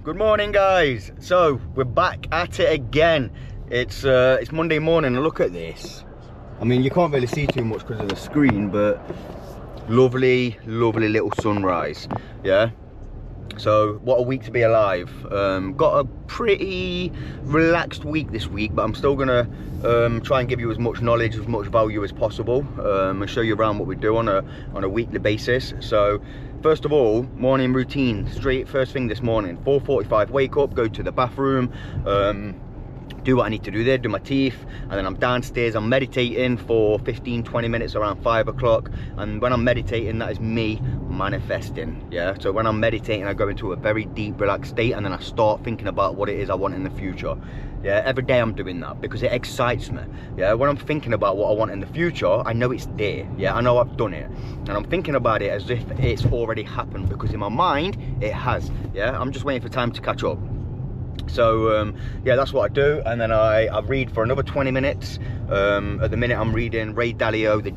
Good morning, guys. So we're back at it again. It's Monday morning and look at this. I mean, you can't really see too much because of the screen, but lovely little sunrise. Yeah, so what a week to be alive. Got a pretty relaxed week this week, but I'm still gonna try and give you as much knowledge, as much value as possible, and show you around what we do on a weekly basis. So first of all, morning routine. Straight first thing this morning, 4:45, wake up, go to the bathroom, do what I need to do there, do my teeth, and then I'm downstairs. I'm meditating for 15-20 minutes around 5 o'clock, and when I'm meditating, that is me manifesting. Yeah, so when I'm meditating, I go into a very deep relaxed state, and then I start thinking about what it is I want in the future. Yeah, every day I'm doing that because it excites me. Yeah, when I'm thinking about what I want in the future, I know it's there. Yeah, I know I've done it, and I'm thinking about it as if it's already happened, because in my mind it has. Yeah, I'm just waiting for time to catch up. So yeah, that's what I do, and then I read for another 20 minutes. At the minute I'm reading Ray Dalio, The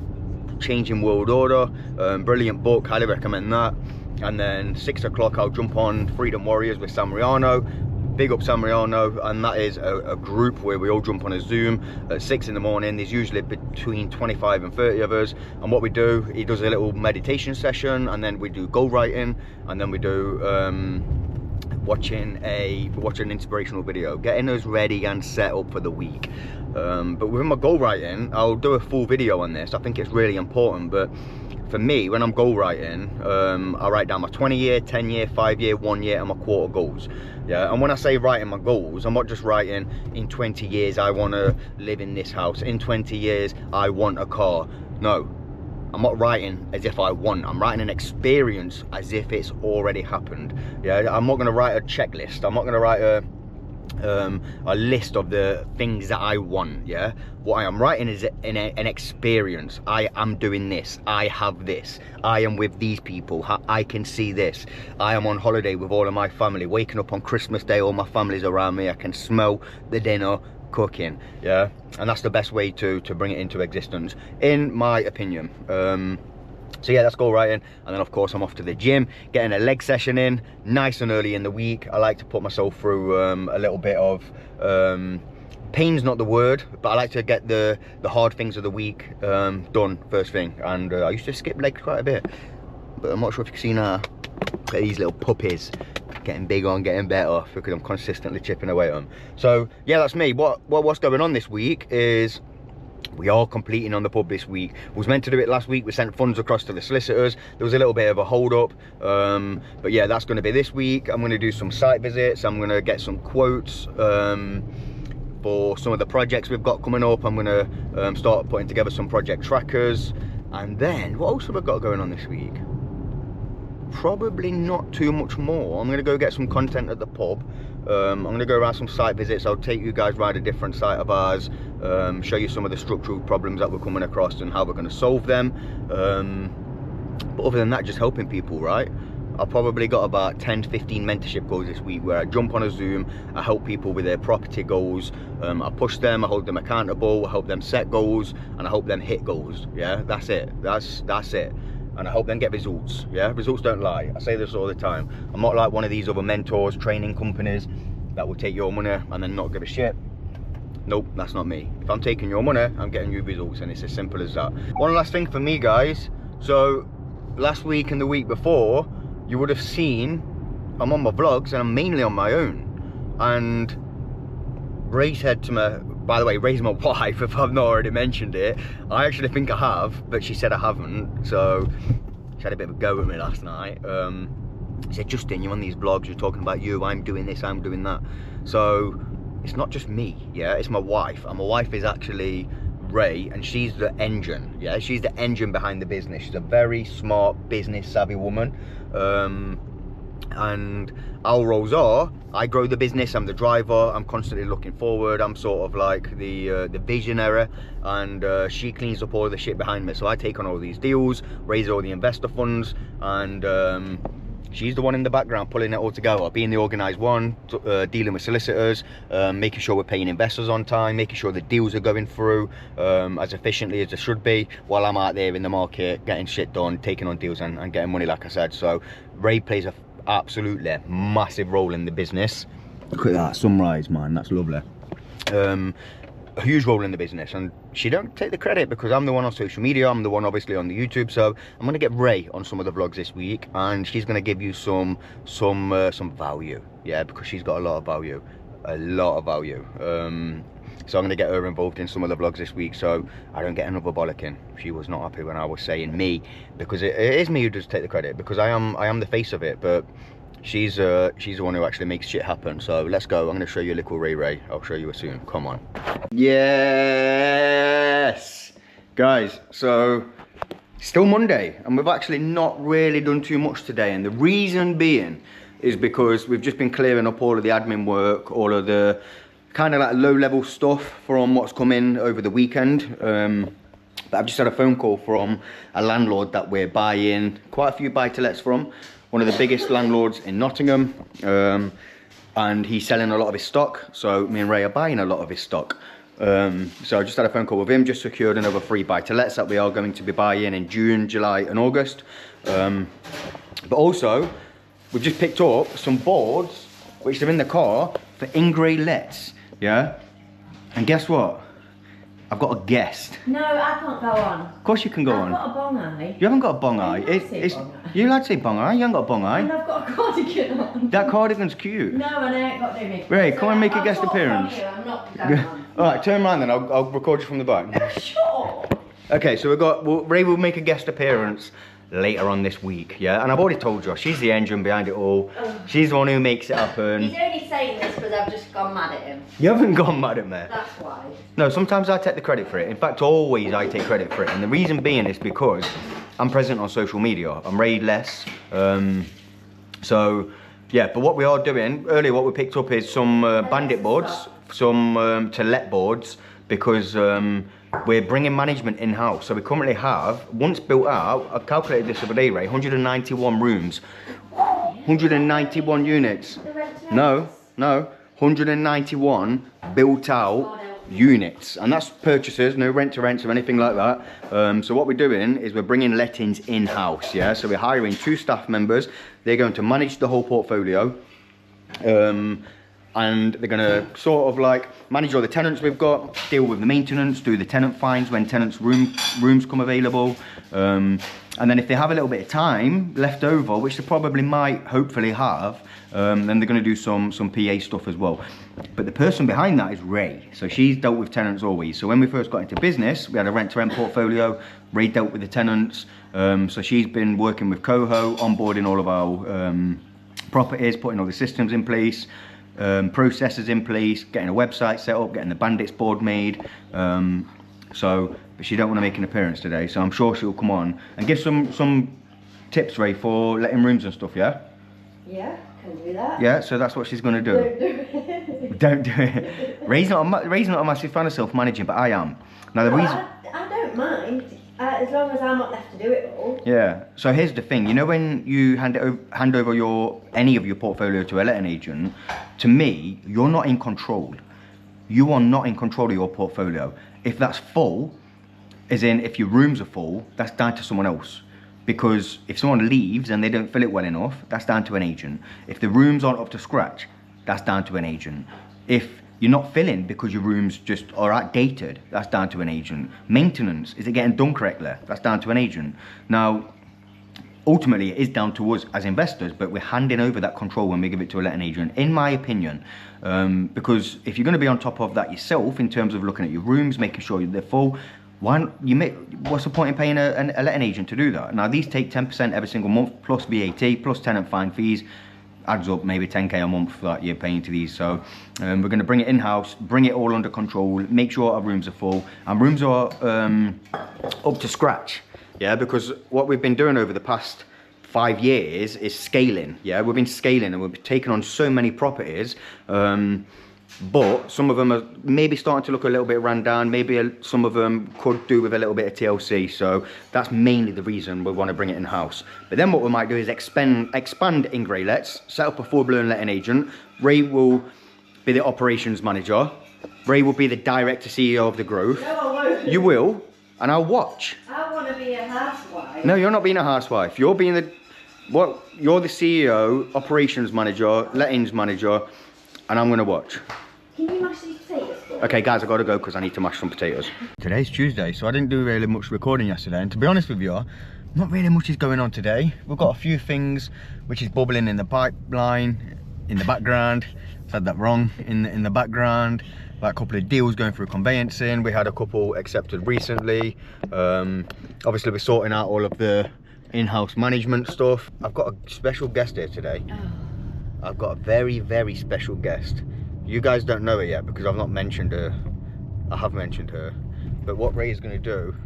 Changing World Order. Brilliant book, highly recommend that. And then 6 o'clock I'll jump on Freedom Warriors with Sam Riano. Big up Sam Riano, and that is a group where we all jump on a Zoom at 6 in the morning. There's usually between 25 and 30 of us, and what we do, he does a little meditation session, and then we do goal writing, and then we do watching an inspirational video, getting us ready and set up for the week. But within my goal writing, I'll do a full video on this. I think it's really important. But for me, when I'm goal writing, I write down my 20-year, 10-year, 5-year, 1-year, and my quarter goals. Yeah, and when I say writing my goals, I'm not just writing in 20 years I want to live in this house, in 20 years I want a car. No, I'm not writing as if I want. I'm writing an experience as if it's already happened. Yeah, I'm not going to write a checklist. I'm not going to write a list of the things that I want. Yeah, what I am writing is an experience. I am doing this. I have this. I am with these people. I can see this. I am on holiday with all of my family. Waking up on Christmas Day, all my family's around me. I can smell the dinner cooking. Yeah, and that's the best way to bring it into existence, in my opinion. So yeah, that's goal writing, and then of course I'm off to the gym, getting a leg session in nice and early in the week. I like to put myself through a little bit of pain's not the word, but I like to get the hard things of the week done first thing. And I used to skip legs quite a bit, but I'm not sure if you can see now. Look at these little puppies getting big on, getting better, because I'm consistently chipping away at them. So yeah, that's me. What's going on this week is we are completing on the pub this week. We was meant to do it last week. We sent funds across to the solicitors. There was a little bit of a hold up, but yeah, that's going to be this week. I'm going to do some site visits. I'm going to get some quotes for some of the projects we've got coming up. I'm going to start putting together some project trackers. And then what else have I got going on this week? Probably not too much more. I'm going to go get some content at the pub. I'm going to go around some site visits. I'll take you guys around a different site of ours, show you some of the structural problems that we're coming across and how we're going to solve them. But other than that, just helping people, right? I've probably got about 10-15 mentorship goals this week, where I jump on a Zoom, I help people with their property goals, I push them, I hold them accountable, I help them set goals, and I help them hit goals. Yeah, that's it. That's it. And I hope them get results. Yeah, results don't lie. I say this all the time. I'm not like one of these other mentors, training companies that will take your money and then not give a shit. Nope, that's not me. If I'm taking your money, I'm getting you results, and it's as simple as that. One last thing for me, guys. So last week and the week before, you would have seen I'm on my vlogs, and I'm mainly on my own. And Ray said to me, by the way, Ray's my wife, if I've not already mentioned it. I actually think I have, but she said I haven't. So she had a bit of a go at me last night. She said, Justin, you're on these vlogs, you're talking about you, I'm doing this, I'm doing that. So it's not just me, yeah, it's my wife. And my wife is actually Ray, and she's the engine. Yeah, she's the engine behind the business. She's a very smart, business savvy woman. And our roles are, I grow the business, I'm the driver, I'm constantly looking forward, I'm sort of like the visionary, and she cleans up all the shit behind me. So I take on all these deals, raise all the investor funds, and she's the one in the background pulling it all together, being the organised one, dealing with solicitors, making sure we're paying investors on time, making sure the deals are going through as efficiently as they should be, while I'm out there in the market getting shit done, taking on deals and getting money, like I said. So Ray plays a absolutely massive role in the business. Look at that sunrise, man, that's lovely. A huge role in the business, and she don't take the credit because I'm the one on social media, I'm the one obviously on the YouTube. So I'm gonna get Ray on some of the vlogs this week, and she's gonna give you some value, yeah, because she's got a lot of value. So I'm gonna get her involved in some of the vlogs this week, so I don't get another bollocking. She was not happy when I was saying me, because it is me who does take the credit, because I am the face of it, but she's the one who actually makes shit happen. So let's go. I'm gonna show you a little Ray. I'll show you soon. Come on. Yes, guys. So still Monday, and we've actually not really done too much today, and the reason being is because we've just been clearing up all of the admin work, all of the kind of like low-level stuff from what's coming over the weekend. But I've just had a phone call from a landlord that we're buying quite a few buy-to-lets from, one of the biggest landlords in Nottingham, and he's selling a lot of his stock, so me and Ray are buying a lot of his stock. So I just had a phone call with him, just secured another 3 buy-to-lets that we are going to be buying in June, July and August. But also, we've just picked up some boards, which are in the car, for in-grey lets, yeah? And guess what? I've got a guest. No, I can't go on. Of course you can go on. I've got a bong eye. You haven't got a bong eye. You're allowed to say bong eye. You haven't got a bong eye. And I've got a cardigan on. That cardigan's cute. No, and I ain't got no makeup. Ray, come and make a guest appearance. I'm not going on. Alright, turn around then. I'll record you from the back. Sure. Okay, so Ray will make a guest appearance later on this week, yeah? And I've already told you, she's the engine behind it all. She's the one who makes it happen. He's only saying this because I've just gone mad at him. You haven't gone mad at me. That's why. No, sometimes I take the credit for it. In fact, always I take credit for it. And the reason being is because I'm present on social media. I'm Ray less. So, yeah, but what we are doing, earlier what we picked up is some bandit boards, some to let boards, because we're bringing management in-house. So we currently have, once built out, I calculated this the other day, Ray, 191 rooms, 191 units. No, 191 built out units, and that's purchases, no rent to rents or anything like that. So what we're doing is we're bringing lettings in-house, yeah? So we're hiring 2 staff members. They're going to manage the whole portfolio. And they're gonna sort of like manage all the tenants we've got, deal with the maintenance, do the tenant fines when tenants' rooms come available. And then if they have a little bit of time left over, which they probably might hopefully have, then they're gonna do some PA stuff as well. But the person behind that is Ray. So she's dealt with tenants always. So when we first got into business, we had a rent-to-rent portfolio. Ray dealt with the tenants. So she's been working with Coho, onboarding all of our properties, putting all the systems in place, processes in place, getting a website set up, getting the bandits board made. But she don't want to make an appearance today, so I'm sure she'll come on and give some tips, Ray, for letting rooms and stuff, yeah? Yeah, can do that. Yeah, so that's what she's going to do. Don't do it. Don't do it. Ray's not a massive fan of self-managing, but I am. Now the reason... I don't mind, as long as I'm not left to do it all. Yeah, so here's the thing, you know when you hand over any of your portfolio to a letting agent, to me, you're not in control. You are not in control of your portfolio. If that's full, as in if your rooms are full, that's down to someone else. Because if someone leaves and they don't fill it well enough, that's down to an agent. If the rooms aren't up to scratch, that's down to an agent. If you're not filling because your rooms just are outdated, that's down to an agent. Maintenance, is it getting done correctly? That's down to an agent. Now, ultimately it is down to us as investors, but we're handing over that control when we give it to a letting agent, in my opinion. Because if you're going to be on top of that yourself in terms of looking at your rooms, making sure they're full, what's the point in paying a letting agent to do that? Now these take 10% every single month, plus VAT, plus tenant fine fees, adds up maybe 10k a month that you're paying to these. So we're going to bring it in-house, bring it all under control, make sure our rooms are full, and rooms are up to scratch. Yeah, because what we've been doing over the past 5 years is scaling. Yeah, we've been scaling and we've taken on so many properties, but some of them are maybe starting to look a little bit run down. Maybe some of them could do with a little bit of TLC. So that's mainly the reason we want to bring it in-house. But then what we might do is expand in Grey Lets, set up a full-blown letting agent. Ray will be the operations manager. Ray will be the director CEO of the growth. No, I won't. You will, and I'll watch. I want to be a housewife. No, you're not being a housewife. You're being the What? You're the CEO, operations manager, lettings manager, and I'm gonna watch. Can you mash these potatoes? Okay, guys, I gotta go because I need to mash some potatoes. Today's Tuesday, so I didn't do really much recording yesterday, and to be honest with you, not really much is going on today. We've got a few things which is bubbling in the pipeline, in the background. Said that wrong. In the background. Like a couple of deals going through conveyancing. We had a couple accepted recently. Obviously, we're sorting out all of the in-house management stuff. I've got a special guest here today. I've got a very, very special guest. You guys don't know her yet because I've not mentioned her. I have mentioned her. But what Ray is going to do...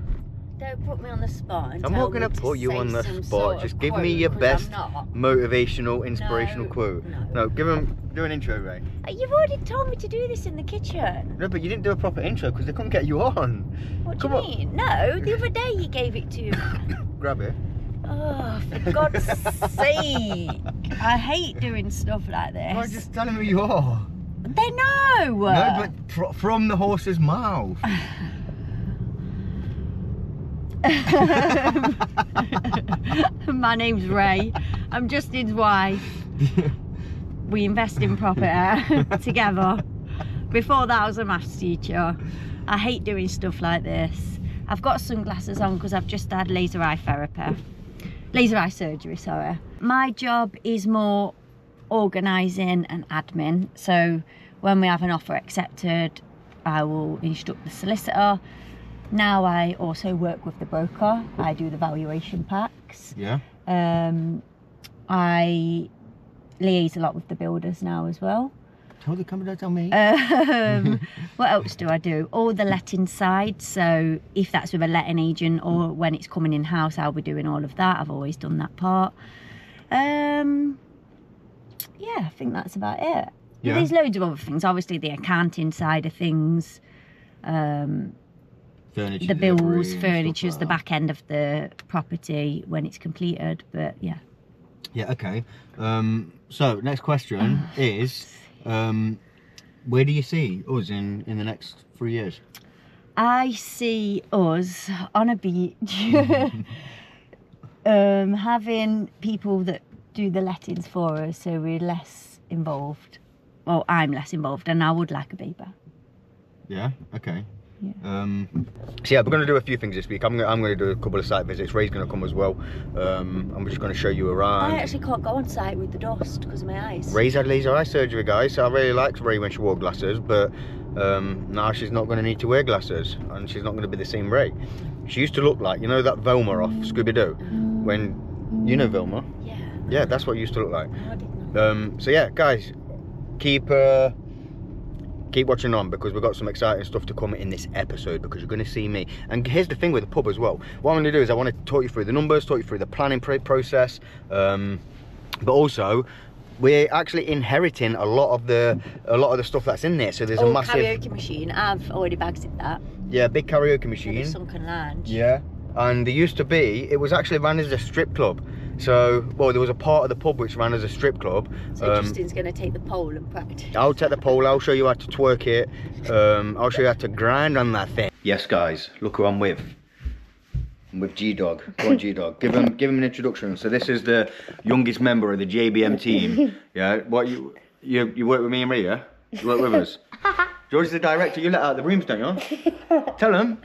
Don't put me on the spot. I'm not going to put you on the spot. Just give me your best motivational, inspirational quote. No, do an intro, Ray. You've already told me to do this in the kitchen. No, but you didn't do a proper intro because they couldn't get you on. What do you mean? No, the other day you gave it to me. Grab it. Oh, for God's sake. I hate doing stuff like this. Well, just tell them who you are. They know. No, but from the horse's mouth. My name's Ray. I'm Justin's wife. We invest in property together. Before that I was a maths teacher. I hate doing stuff like this. I've got sunglasses on because I've just had laser eye surgery, sorry. My job is more organising and admin. So when we have an offer accepted, I will instruct the solicitor. Now I also work with the broker. I do the valuation packs. Yeah. I liaise a lot with the builders now as well. Tell the camera, don't tell me. What else do I do? All the letting side. So if that's with a letting agent or when it's coming in-house, I'll be doing all of that. I've always done that part. Yeah, I think that's about it. Yeah. There's loads of other things. Obviously the accounting side of things. Furniture, the bills, furniture's the back end of the property when it's completed, but yeah. Yeah, okay. So next question is, where do you see us in the next 3 years? I see us on a beach, having people that do the lettings for us, so we're less involved. Well, I'm less involved, and I would like a beaver. Yeah, okay. Yeah. So yeah, we're going to do a few things this week. I'm going to do a couple of site visits. Ray's going to come as well. And we're just going to show you around. I actually can't go on site with the dust because of my eyes. Ray's had laser eye surgery, guys. So I really liked Ray when she wore glasses, but now she's not going to need to wear glasses, and she's not going to be the same Ray. She used to look like, you know, that Velma off Scooby-Doo. When you know Velma. Yeah. Yeah, that's what it used to look like. No, I didn't know. So yeah, guys, keep watching on because we've got some exciting stuff to come in this episode because you're going to see me. And here's the thing with the pub as well. What I'm going to do is I want to talk you through the numbers, talk you through the planning process, but also we're actually inheriting a lot of the stuff that's in there. So there's a massive karaoke machine. I've already bagged that. Yeah, big karaoke machine. And a sunken lounge. Yeah, and there used to be. It was actually ran as a strip club. So, well, there was a part of the pub which ran as a strip club. So Justin's going to take the pole and practice. I'll take the pole, I'll show you how to twerk it. I'll show you how to grind on that thing. Yes, guys, look who I'm with. I'm with G-Dog. Go on, G-Dog. Give him an introduction. So this is the youngest member of the JBM team. Yeah, what you work with me and Ray, yeah? You work with us? George is the director, you let out the rooms, don't you? Tell him.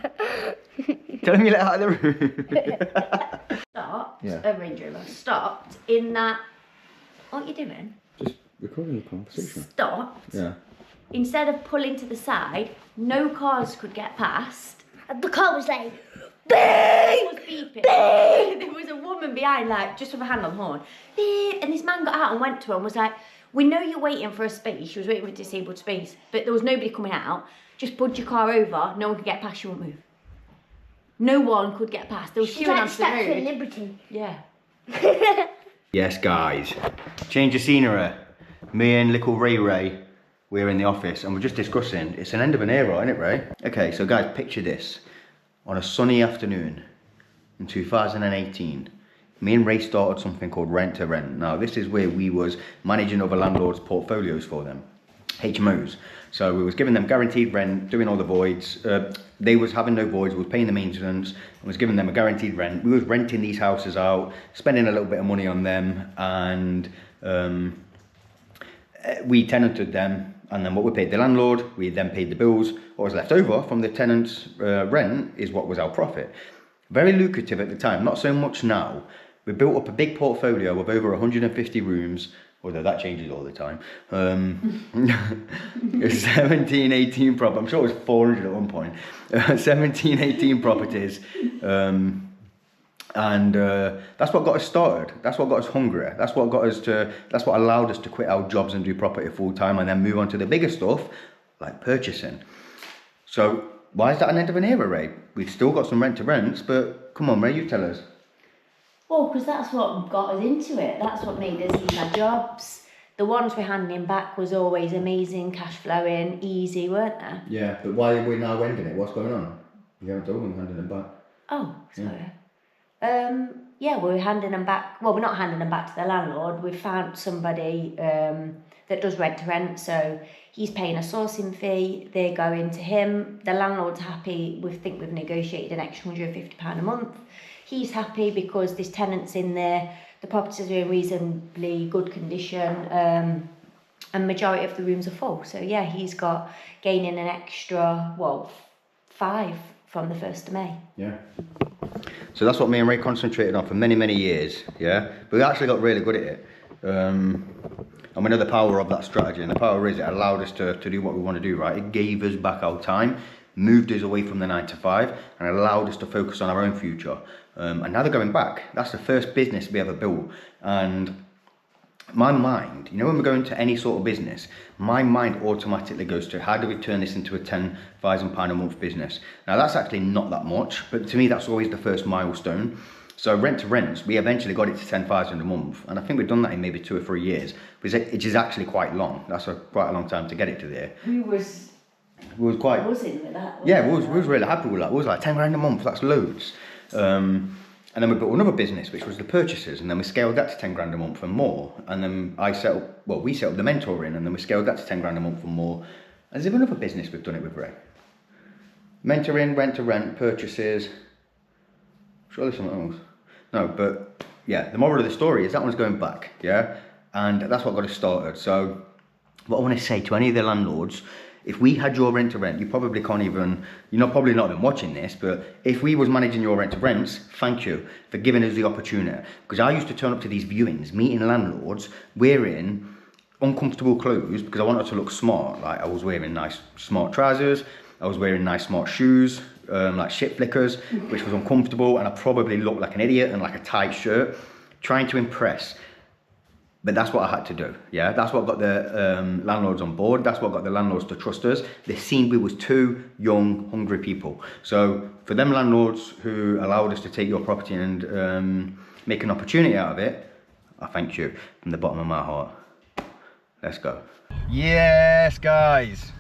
Tell him you let out the room. Stopped, Yeah. a Range Rover stopped in that, what are you doing? Just recording the conversation. Stopped. Yeah. Instead of pulling to the side, no cars could get past. And the car was like, It was beeping. There was a woman behind, like, just with a hand on the horn. Beep. And this man got out and went to her and was like, we know you're waiting for a space. She was waiting for a disabled space, but there was nobody coming out. Just put your car over. No one could get past. You won't move. No one could get past. There was she's queuing like onto the Statue of road. Liberty. Yeah. Yes, guys. Change of scenery. Me and little Ray, we're in the office and we're just discussing. It's an end of an era, isn't it, Ray? Okay, so guys, picture this. On a sunny afternoon in 2018, me and Ray started something called Rent to Rent. Now, this is where we was managing other landlords' portfolios for them. HMOs. So we was giving them guaranteed rent, doing all the voids. They was having no voids, we was paying the maintenance, and was giving them a guaranteed rent. We was renting these houses out, spending a little bit of money on them, and we tenanted them. And then what we paid the landlord, we then paid the bills. What was left over from the tenant's rent is what was our profit. Very lucrative at the time, not so much now. We built up a big portfolio of over 150 rooms, although that changes all the time. 17, 18 properties, I'm sure it was 400 at one point. 17, 18 properties. And that's what got us started. That's what got us hungry. That's what allowed us to quit our jobs and do property full time and then move on to the bigger stuff, like purchasing. So why is that an end of an era, Ray? We've still got some rent to rents, but come on, Ray, you tell us. Well, because that's what got us into it. That's what made us leave our jobs. The ones we're handing back was always amazing, cash flowing, easy, weren't they? Yeah, but why are we now ending it? What's going on? You haven't told them handing them back. Oh, sorry. Yeah, we're handing them back. Well, we're not handing them back to the landlord. We've found somebody that does rent to rent, so he's paying a sourcing fee. They're going to him. The landlord's happy. We think we've negotiated an extra £150 a month. He's happy because there's tenants in there. The properties are in reasonably good condition, and majority of the rooms are full. So yeah, he's got gaining an extra 5 from the 1st of May. Yeah. So that's what me and Ray concentrated on for many, many years, yeah? But we actually got really good at it. And we know the power of that strategy, and the power is it allowed us to do what we want to do, right? It gave us back our time, moved us away from the 9 to 5, and allowed us to focus on our own future. And now they're going back. That's the first business we ever built. And my mind, you know, when we go into any sort of business, my mind automatically goes to how do we turn this into a £10,000 a month business? Now that's actually not that much, but to me that's always the first milestone. So rent to rents, we eventually got it to 10,000 a month, and I think we've done that in maybe 2 or 3 years, which is actually quite long. That's quite a long time to get it to there. We was quite buzzing with that. Yeah, we was really happy with that. We was like 10 grand a month. That's loads. And then we built another business, which was the purchases, and then we scaled that to 10 grand a month and more. And then we set up the mentoring, and then we scaled that to 10 grand a month and more. And there's another business we've done it with, Ray. Mentoring, rent to rent, purchases. Surely something else. No, but yeah, the moral of the story is that one's going back, yeah? And that's what got us started. So what I want to say to any of the landlords, if we had your rent to rent, you probably can't even, probably not been watching this, but if we was managing your rent to rents, thank you for giving us the opportunity. Because I used to turn up to these viewings, meeting landlords, wearing uncomfortable clothes because I wanted to look smart. Like I was wearing nice smart trousers, I was wearing nice smart shoes, like shit flickers, which was uncomfortable, and I probably looked like an idiot in like a tight shirt, trying to impress. But that's what I had to do, yeah? That's what got the landlords on board. That's what got the landlords to trust us. They seen we was 2 young, hungry people. So for them landlords who allowed us to take your property and make an opportunity out of it, I thank you from the bottom of my heart. Let's go. Yes, guys.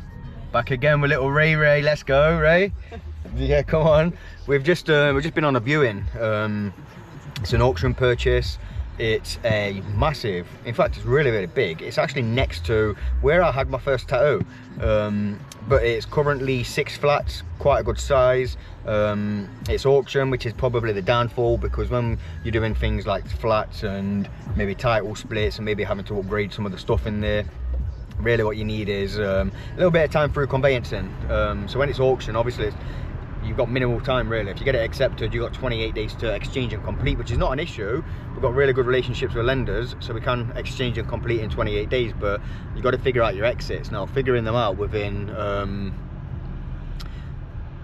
Back again with little Ray. Let's go, Ray. Yeah, come on. We've just been on a viewing. It's an auction purchase. It's a massive, in fact it's really, really big. It's actually next to where I had my first tattoo, but it's currently 6 flats, quite a good size. It's auction, which is probably the downfall, because when you're doing things like flats and maybe title splits and maybe having to upgrade some of the stuff in there, really what you need is a little bit of time through conveyancing. So when it's auction, obviously you've got minimal time really. If you get it accepted, you've got 28 days to exchange and complete, which is not an issue. We've got really good relationships with lenders, so we can exchange and complete in 28 days, but you've got to figure out your exits. Now, figuring them out within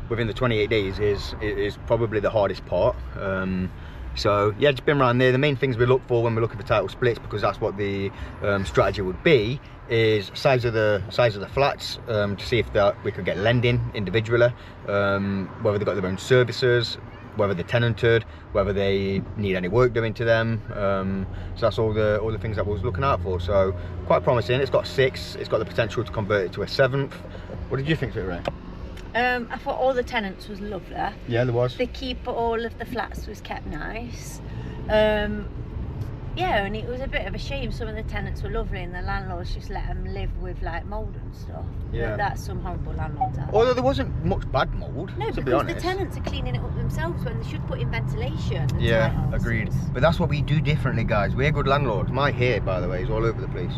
the 28 days is probably the hardest part. So yeah, just been around there. The main things we look for when we're looking for title splits, because that's what the strategy would be, is size of the flats, to see if we could get lending individually, whether they've got their own services, whether they're tenanted, whether they need any work doing to them. So that's all the things that we was looking out for. So quite promising. It's got 6. It's got the potential to convert it to a 7th. What did you think of it, Ray? I thought all the tenants was lovely. Yeah, there was. The keep all of the flats was kept nice. Yeah, and it was a bit of a shame. Some of the tenants were lovely and the landlords just let them live with like mould and stuff. Yeah. But that's some horrible landlords out. Although there wasn't much bad mould, No, to be because honest. the tenants are cleaning it up themselves when they should put in ventilation. The Yeah, tight agreed. houses. But that's what we do differently, guys. We're good landlords. My hair, by the way, is all over the place.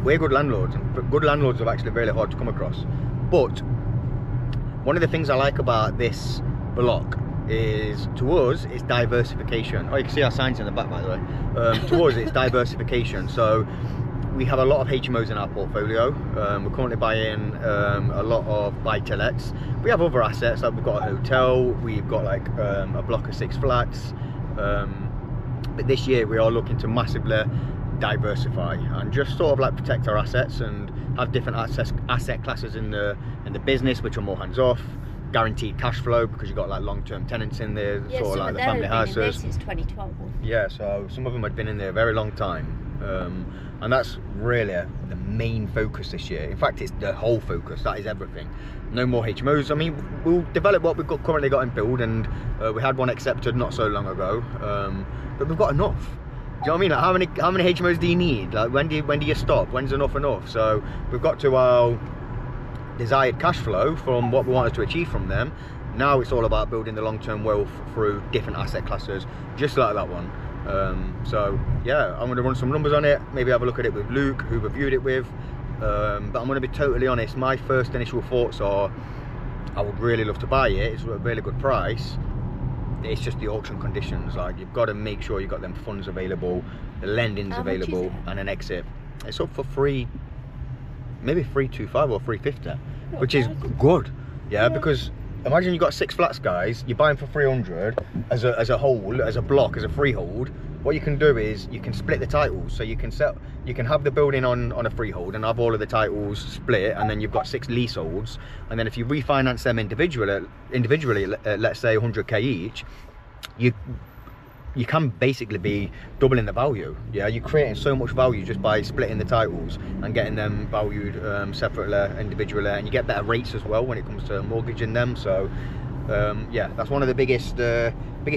We're good landlords, and good landlords are actually really hard to come across. But one of the things I like about this block is, to us, it's diversification. Oh, you can see our signs in the back, by the way. To us, it's diversification. So we have a lot of HMOs in our portfolio. We're currently buying a lot of buy-to-lets. We have other assets, like we've got a hotel, we've got like a block of 6 flats. But this year we are looking to massively diversify and just sort of like protect our assets and have different asset classes in the business, which are more hands-off. Guaranteed cash flow because you've got like long-term tenants in there, Yeah, sort of some like of the them family have been in there houses. since 2012. Yeah, so some of them had been in there a very long time. And that's really the main focus this year. In fact, it's the whole focus. That is everything. No more HMOs. I mean, we'll develop what we've currently got in build, and we had one accepted not so long ago. But we've got enough. Do you know what I mean? Like, how many HMOs do you need? Like, when do you stop? When's enough? So we've got to our desired cash flow from what we wanted to achieve from them. Now it's all about building the long-term wealth through different asset classes, just like that one. So yeah, I'm going to run some numbers on it, maybe have a look at it with Luke, who reviewed it with. But I'm going to be totally honest, my first initial thoughts are, I would really love to buy it, it's at a really good price. It's just the auction conditions. Like, you've got to make sure you've got them funds available, the lending's available, and an exit. It's up for maybe 325 or 350, which is good. Yeah, because imagine you've got 6 flats, guys, you're buying for 300 as a whole, as a block, as a freehold. What you can do is you can split the titles, so you can have the building on a freehold and have all of the titles split, and then you've got 6 leaseholds, and then if you refinance them individually, let's say 100k each, you can basically be doubling the value. Yeah, you're creating so much value just by splitting the titles and getting them valued separately, individually, and you get better rates as well when it comes to mortgaging them. So yeah, that's one of the biggest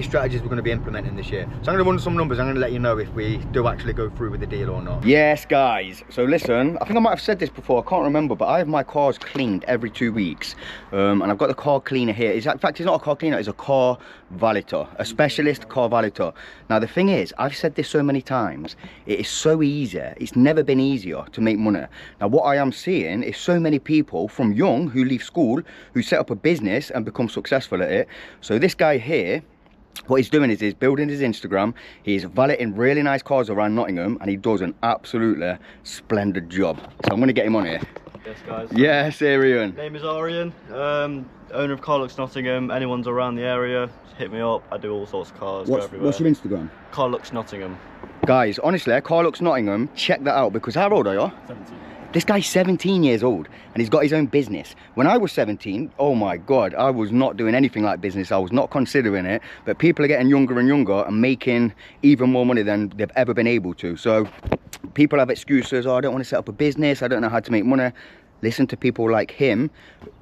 strategies we're going to be implementing this year. So I'm going to run some numbers. I'm going to let you know if we do actually go through with the deal or not. Yes, guys, so listen, I think I might have said this before, I can't remember, but I have my cars cleaned every 2 weeks, and I've got the car cleaner here. In fact, it's not a car cleaner, it's a car valeter, a specialist car valeter. Now the thing is, I've said this so many times, it is so easy, it's never been easier to make money. Now what I am seeing is so many people from young who leave school, who set up a business and become successful at it. So this guy here, what he's doing is he's building his Instagram, he's valeting really nice cars around Nottingham, and he does an absolutely splendid job. So I'm going to get him on here. Yes, guys. Yes, Arian. Name is Arian, owner of Car Looks Nottingham. Anyone's around the area, hit me up. I do all sorts of cars, go everywhere. What's your Instagram? Car Looks Nottingham. Guys, honestly, Car Looks Nottingham, check that out, because how old are you? 17. This guy's 17 years old and he's got his own business. When I was 17, oh my God, I was not doing anything like business. I was not considering it, but people are getting younger and younger and making even more money than they've ever been able to. So people have excuses, oh, I don't want to set up a business, I don't know how to make money. Listen to people like him.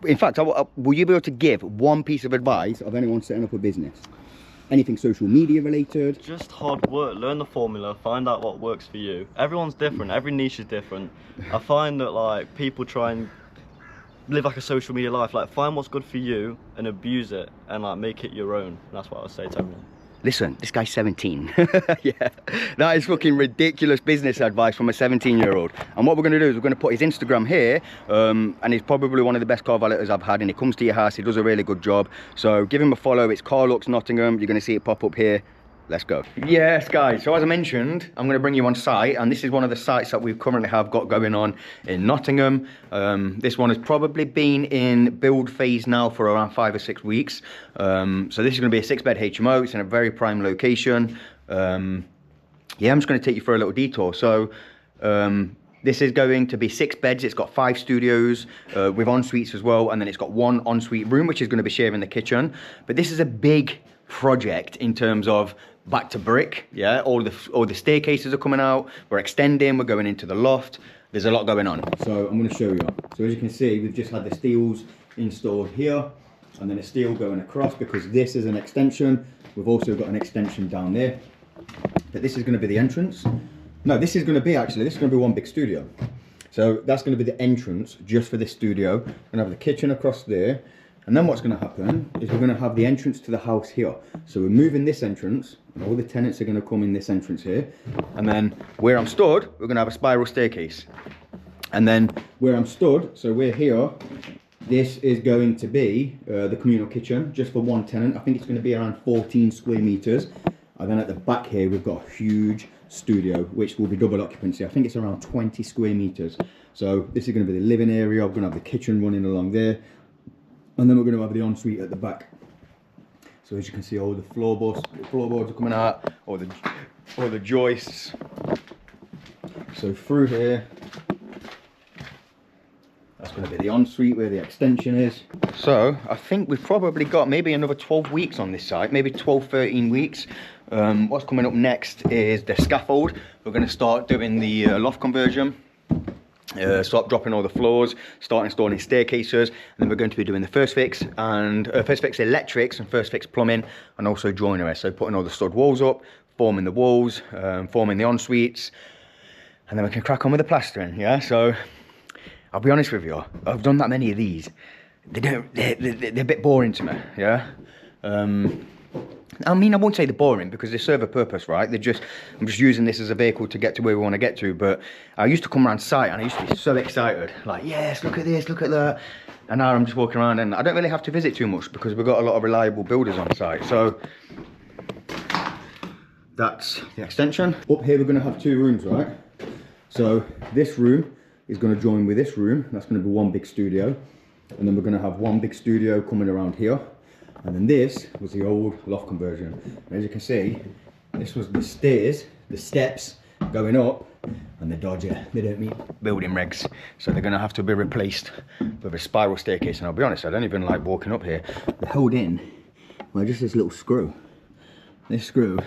In fact, will you be able to give one piece of advice of anyone setting up a business? Anything social media related? Just hard work, learn the formula, find out what works for you. Everyone's different, every niche is different. I find that like people try and live like a social media life, like find what's good for you and abuse it and like make it your own. That's what I would say to everyone. Listen, this guy's 17. Yeah, that is fucking ridiculous business advice from a 17-year-old. And what we're going to do is we're going to put his Instagram here, and he's probably one of the best car valeters I've had, and he comes to your house, he does a really good job. So give him a follow, it's Car Looks Nottingham, you're going to see it pop up here. Let's go. Yes, guys, so as I mentioned, I'm going to bring you on site, and this is one of the sites that we currently have got going on in Nottingham. This one has probably been in build phase now for around 5 or 6 weeks. So this is going to be a 6-bed HMO. It's in a very prime location. Yeah, I'm just going to take you for a little detour. So this is going to be 6 beds. It's got 5 studios with en-suites as well, and then it's got 1 en-suite room, which is going to be sharing the kitchen. But this is a big project in terms of back to brick. Yeah, all the staircases are coming out, we're extending, we're going into the loft, there's a lot going on. So I'm going to show you. So as you can see, we've just had the steels installed here, and then a steel going across, because this is an extension. We've also got an extension down there. that this is going to be the entrance. No, this is going to be one big studio. So that's going to be the entrance just for this studio. We're going to have the kitchen across there. And then what's going to happen is we're going to have the entrance to the house here. So we're moving this entrance, and all the tenants are going to come in this entrance here. And then where I'm stood, we're going to have a spiral staircase. And then where I'm stood, so we're here, this is going to be the communal kitchen, just for one tenant. I think it's going to be around 14 square meters. And then at the back here, we've got a huge studio, which will be double occupancy. I think it's around 20 square meters. So this is going to be the living area. We're going to have the kitchen running along there. And then we're going to have the ensuite at the back. So as you can see, all the floorboards are coming out, all the joists. So through here, that's going to be the ensuite where the extension is. So I think we've probably got maybe another 12 weeks on this site, maybe 12, 13 weeks. What's coming up next is the scaffold. We're going to start doing the loft conversion. Start dropping all the floors, start installing staircases, and then we're going to be doing the first fix electrics and first fix plumbing, and also joinery. So putting all the stud walls up, forming the walls, forming the en-suites, and then we can crack on with the plastering. Yeah, so I'll be honest with you, I've done that many of these. They're a bit boring to me. Yeah. I mean, I won't say they're boring because they serve a purpose, right? I'm just using this as a vehicle to get to where we want to get to. But I used to come around site and I used to be so excited, like, yes, look at this, look at that. And now I'm just walking around and I don't really have to visit too much because we've got a lot of reliable builders on site. So that's the extension. Up here, we're going to have two rooms, right? So this room is going to join with this room. That's going to be one big studio. And then we're going to have one big studio coming around here. And then this was the old loft conversion. And as you can see, this was the stairs, the steps going up, and they're dodgy. They don't meet building regs. So they're gonna have to be replaced with a spiral staircase. And I'll be honest, I don't even like walking up here. They're held in by just this little screw. This screw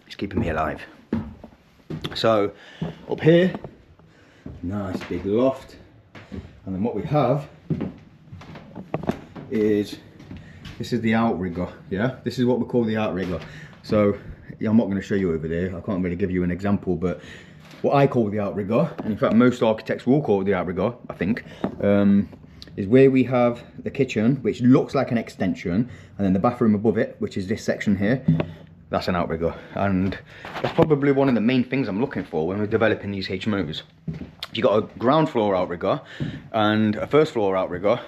is keeping me alive. So up here, nice big loft. And then what we have is, this is the outrigger, yeah? This is what we call the outrigger. So, yeah, I'm not going to show you over there. I can't really give you an example, but what I call the outrigger, and in fact most architects will call it the outrigger, I think, is where we have the kitchen, which looks like an extension, and then the bathroom above it, which is this section here. That's an outrigger, and that's probably one of the main things I'm looking for when we're developing these HMOs. You've got a ground floor outrigger and a first floor outrigger.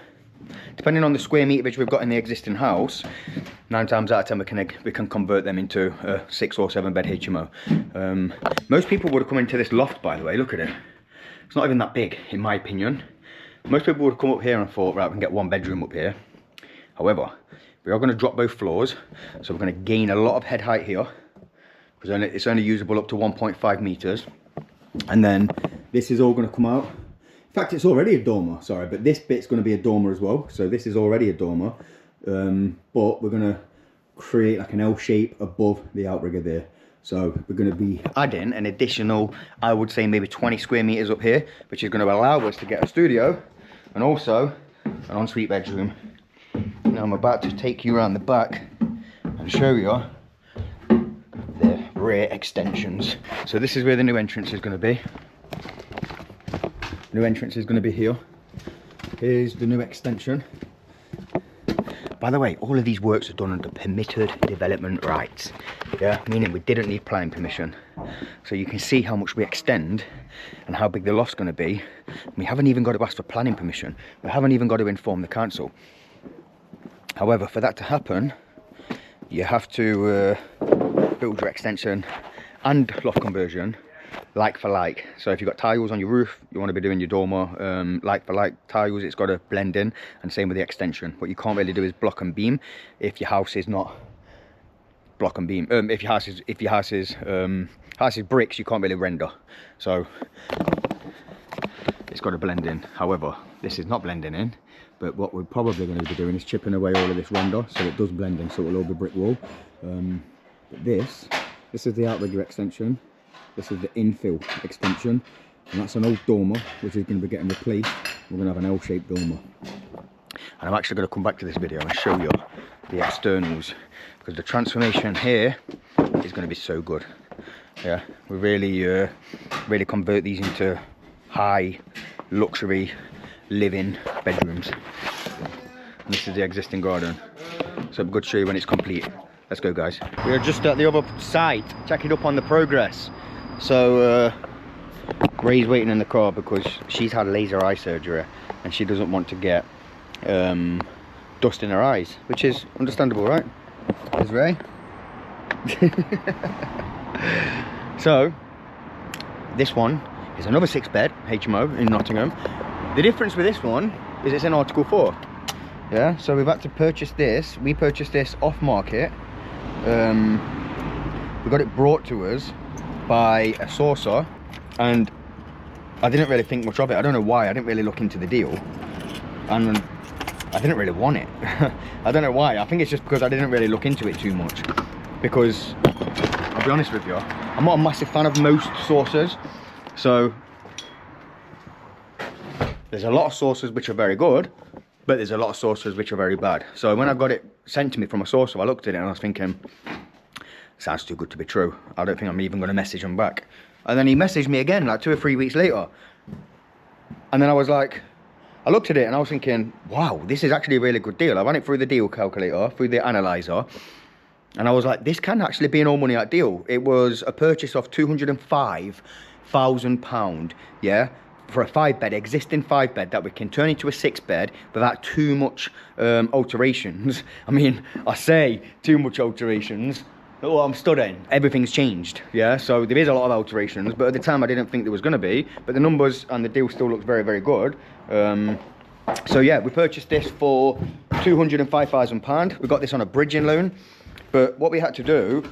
Depending on the square meterage we've got in the existing house, 9 times out of 10 we can convert them into a 6 or 7 bed HMO. Most people would have come into this loft, by the way. Look at it. It's not even that big, in my opinion. Most people would have come up here and thought, right, we can get 1 bedroom up here. However, we are going to drop both floors, so we're going to gain a lot of head height here, because it's only usable up to 1.5 meters. And then this is all going to come out. In fact, it's already a dormer, sorry, but this bit's going to be a dormer as well. So this is already a dormer, but we're going to create like an L shape above the outrigger there. So we're going to be adding an additional, I would say maybe 20 square meters up here, which is going to allow us to get a studio and also an ensuite bedroom. Now I'm about to take you around the back and show you the rear extensions. So this is where the new entrance is going to be. New entrance is going to be here. Here's the new extension. By the way, all of these works are done under permitted development rights. Yeah, meaning we didn't need planning permission. So you can see how much we extend and how big the loft's going to be. We haven't even got to ask for planning permission. We haven't even got to inform the council. However, for that to happen, you have to build your extension and loft conversion like for like. So if you've got tiles on your roof, you want to be doing your dormer like for like tiles, it's got to blend in, and same with the extension. What you can't really do is block and beam if your house is not block and beam. If your house is bricks, you can't really render. So it's got to blend in. However, this is not blending in, but what we're probably going to be doing is chipping away all of this render so it does blend in, so it will all be brick wall. But this is the outrigger extension. This is the infill extension, and that's an old dormer which is going to be getting replaced. We're going to have an L-shaped dormer, and I'm actually going to come back to this video and show you the externals, because the transformation here is going to be so good. Yeah, we really really convert these into high luxury living bedrooms. And this is the existing garden, so I'm going to show you when it's complete. Let's go, guys. We are just at the other site checking up on the progress. So Ray's waiting in the car because she's had laser eye surgery and she doesn't want to get dust in her eyes, which is understandable, right? Is Ray? So this one is another 6-bed HMO in Nottingham. The difference with this one is it's in Article 4. Yeah, so we've had to purchase this. We purchased this off market. We got it brought to us by a sourcer, and I didn't really think much of it. I don't know why. I didn't really look into the deal, and I didn't really want it. I don't know why. I think it's just because I didn't really look into it too much, because I'll be honest with you, I'm not a massive fan of most sourcers. So there's a lot of sourcers which are very good, but there's a lot of sourcers which are very bad. So when I got it sent to me from a sourcer, I looked at it and I was thinking, sounds too good to be true. I don't think I'm even going to message him back. And then he messaged me again like 2 or 3 weeks later. And then I was like, I looked at it and I was thinking, wow, this is actually a really good deal. I ran it through the deal calculator, through the analyzer. And I was like, this can actually be an all money out deal. It was a purchase of £205,000, yeah, for a 5-bed, existing 5-bed that we can turn into a 6-bed without too much alterations. I mean, I say too much alterations. Oh, I'm studying. Everything's changed, yeah? So there is a lot of alterations, but at the time I didn't think there was going to be. But the numbers and the deal still looks very, very good. So yeah, we purchased this for £205,000. We got this on a bridging loan. But what we had to do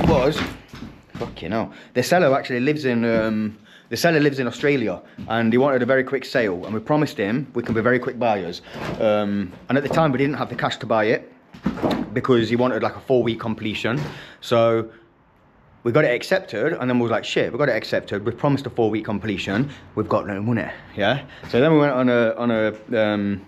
was, fucking hell, the seller actually lives in Australia, and he wanted a very quick sale, and we promised him we can be very quick buyers. And at the time we didn't have the cash to buy it because he wanted like a 4-week completion. So we got it accepted, and then we was like, shit, we got it accepted. We promised a 4-week completion. We've got no money, yeah. So then we went on an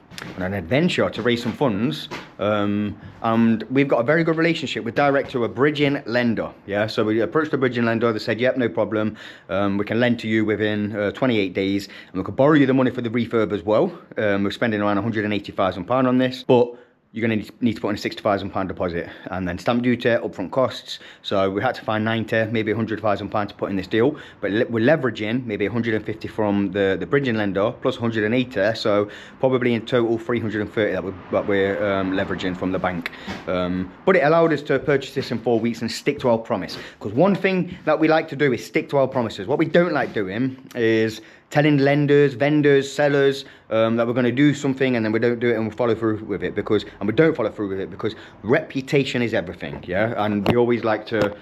adventure to raise some funds, and we've got a very good relationship with direct to a bridging lender, yeah. So we approached the bridging lender. They said, yep, no problem. We can lend to you within 28 days, and we could borrow you the money for the refurb as well. We're spending around £180,000 on this, but you're going to need to put in a £60,000 deposit, and then stamp duty, upfront costs. So we had to find 90, maybe £100,000 to put in this deal, but we're leveraging maybe 150 from the bridging lender plus 180, so probably in total 330 that we're leveraging from the bank. But it allowed us to purchase this in 4 weeks and stick to our promise, because one thing that we like to do is stick to our promises. What we don't like doing is telling lenders, vendors, sellers that we're going to do something and then we don't do it and we follow through with it, and we don't follow through with it because reputation is everything, yeah. And we always like to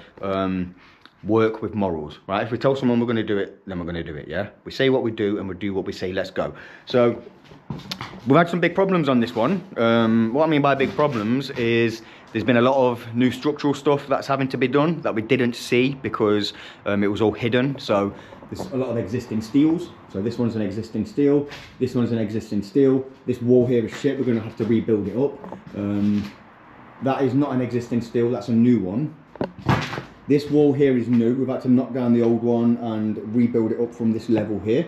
work with morals, right? If we tell someone we're going to do it, then we're going to do it, yeah. We say what we do and we do what we say. Let's go. So we've had some big problems on this one. What I mean by big problems is there's been a lot of new structural stuff that's having to be done that we didn't see because it was all hidden. So there's a lot of existing steels. So this one's an existing steel, this one's an existing steel, this wall here is shit, we're going to have to rebuild it up. That is not an existing steel, that's a new one. This wall here is new. We've had to knock down the old one and rebuild it up from this level here.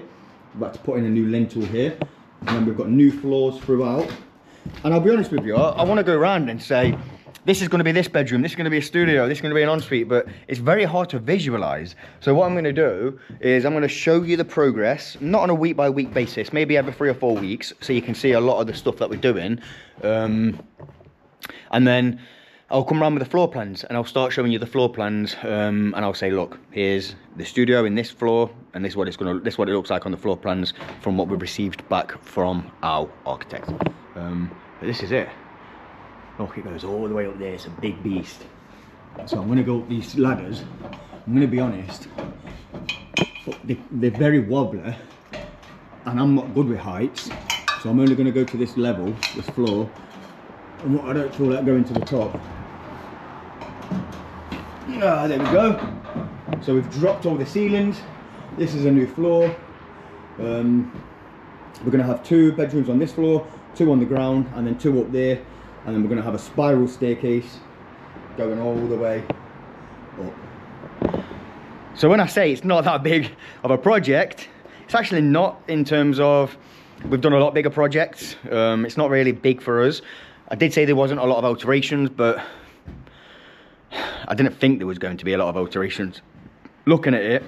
We've had to put in a new lintel here, and then we've got new floors throughout. And I'll be honest with you, I want to go around and say, this is going to be this bedroom, this is going to be a studio, this is going to be an ensuite, but it's very hard to visualize. So what I'm going to do is I'm going to show you the progress, not on a week by week basis, maybe every 3 or 4 weeks, so you can see a lot of the stuff that we're doing. And then I'll come around with the floor plans and I'll start showing you the floor plans, and I'll say, look, here's the studio in this floor, and this is what it looks like on the floor plans from what we've received back from our architect. But this is it. Look, it goes all the way up there. It's a big beast. So I'm going to go up these ladders. I'm going to be honest, they're very wobbly, and I'm not good with heights, so I'm only going to go to this level, this floor, and I don't feel like going to the top. Ah, there we go. So we've dropped all the ceilings. This is a new floor. We're going to have 2 bedrooms on this floor, 2 on the ground, and then 2 up there. And then we're going to have a spiral staircase going all the way up. So when I say it's not that big of a project, it's actually not, in terms of, we've done a lot bigger projects. It's not really big for us. I did say there wasn't a lot of alterations, but I didn't think there was going to be a lot of alterations. Looking at it,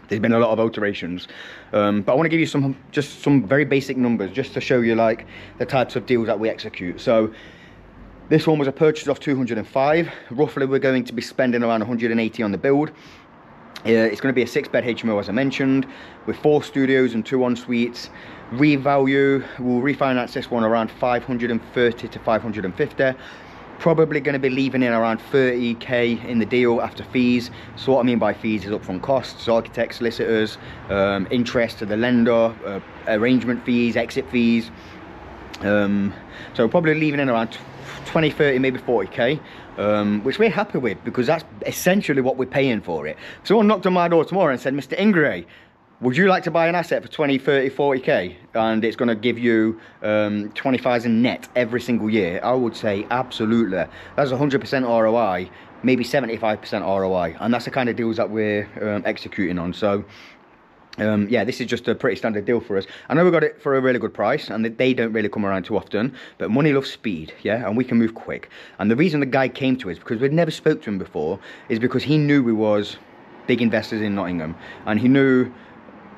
there's been a lot of alterations. But I want to give you just some very basic numbers, just to show you like the types of deals that we execute. So this one was a purchase of 205. Roughly, we're going to be spending around 180 on the build. It's going to be a 6-bed HMO, as I mentioned, with 4 studios and 2 en-suites. Revalue, we'll refinance this one around 530 to 550. Probably going to be leaving in around 30k in the deal after fees. So what I mean by fees is upfront costs, architects, solicitors, interest to the lender, arrangement fees, exit fees. So probably leaving in around 20, 30, maybe 40k. Which we're happy with, because that's essentially what we're paying for it. Someone knocked on my door tomorrow and said, Mr. Ingray, would you like to buy an asset for 20, 30, 40k? And it's going to give you 20,000 net every single year. I would say absolutely. That's 100% ROI, maybe 75% ROI. And that's the kind of deals that we're executing on. So yeah, this is just a pretty standard deal for us. I know we got it for a really good price, and they don't really come around too often, but money loves speed, yeah, and we can move quick. And the reason the guy came to us, because we'd never spoke to him before, is because he knew we was big investors in Nottingham, and he knew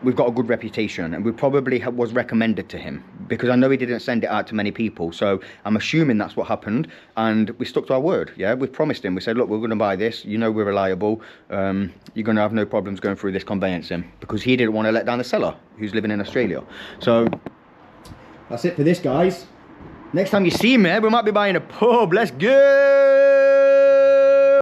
we've got a good reputation, and we probably was recommended to him, because I know he didn't send it out to many people. So I'm assuming that's what happened, and we stuck to our word. Yeah, we promised him. We said, look, we're going to buy this, you know, we're reliable, you're going to have no problems going through this conveyancing, because he didn't want to let down the seller who's living in Australia. So that's it for this, guys. Next time you see me, we might be buying a pub. Let's go.